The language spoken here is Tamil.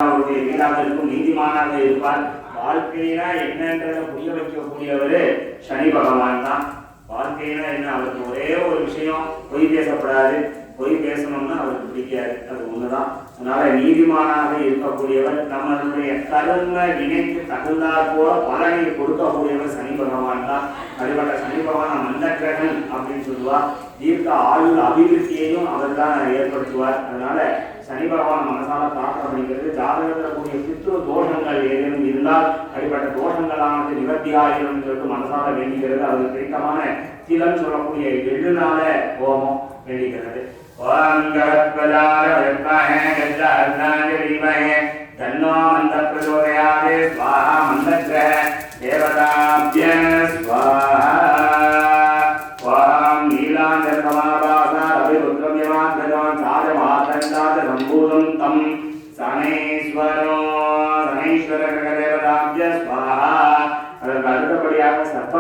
அவருடைய வீடாக இருக்கும், நீதிமானாக இருப்பார். வாழ்க்கையினா என்னன்றதை புரிய வைக்கக்கூடியவர் சனி பகவான் தான். வாழ்க்கையினா என்ன, அவருக்கு ஒரே ஒரு விஷயம், பொய் பேசப்படாது. பொய் பேசணும்னா அவருக்கு பிடிக்காது, அது ஒண்ணுதான். அதனால நீதிமானாக இருக்கக்கூடியவர், நம்மளுடைய கர்ம வினைக்கு தகுந்தாற் போல பலனை கொடுக்கக்கூடியவர் சனி பகவான் தான். அப்படிப்பட்ட சனி பகவான் மந்தக்கிரகன் அப்படின்னு சொல்லுவார். தீர்க்க ஆயுள் அபிவிருத்தியையும் அவர் தான் ஏற்படுத்துவார். அதனால சனி பகவான் மனசால தாக்கம் அப்படிங்கிறது ஜாதகத்தில் கூடிய பித்ரு தோஷங்கள் ஏதேனும் இருந்தால் அப்படிப்பட்ட தோஷங்களானது நிவர்த்தி ஆகிடும் சொல்லிட்டு மனசால வேண்டிக்கிறது. அவருக்கு பிடித்தமான திலம் சொல்லக்கூடிய எள்ளுனால ஹோமம் வேண்டிக்கிறது. தன்னோ மந்த பிரச்சோதயாதே ஸ்வாஹா மந்தக்ரஹ தேவதாப்ய ஸ்வாஹா ஸ்வாஹாம் நீலாஞ்சலகமலபாசா ரவிருத்ரம்யமாத்ரஜம் சாஜமாத்ரஞ்சாத சம்பூதம் தம் சனீஸ்வர கிரகதேவதாப்ய ஸ்வாஹா. அதற்கு அடுத்தபடியாக சர்ப்ப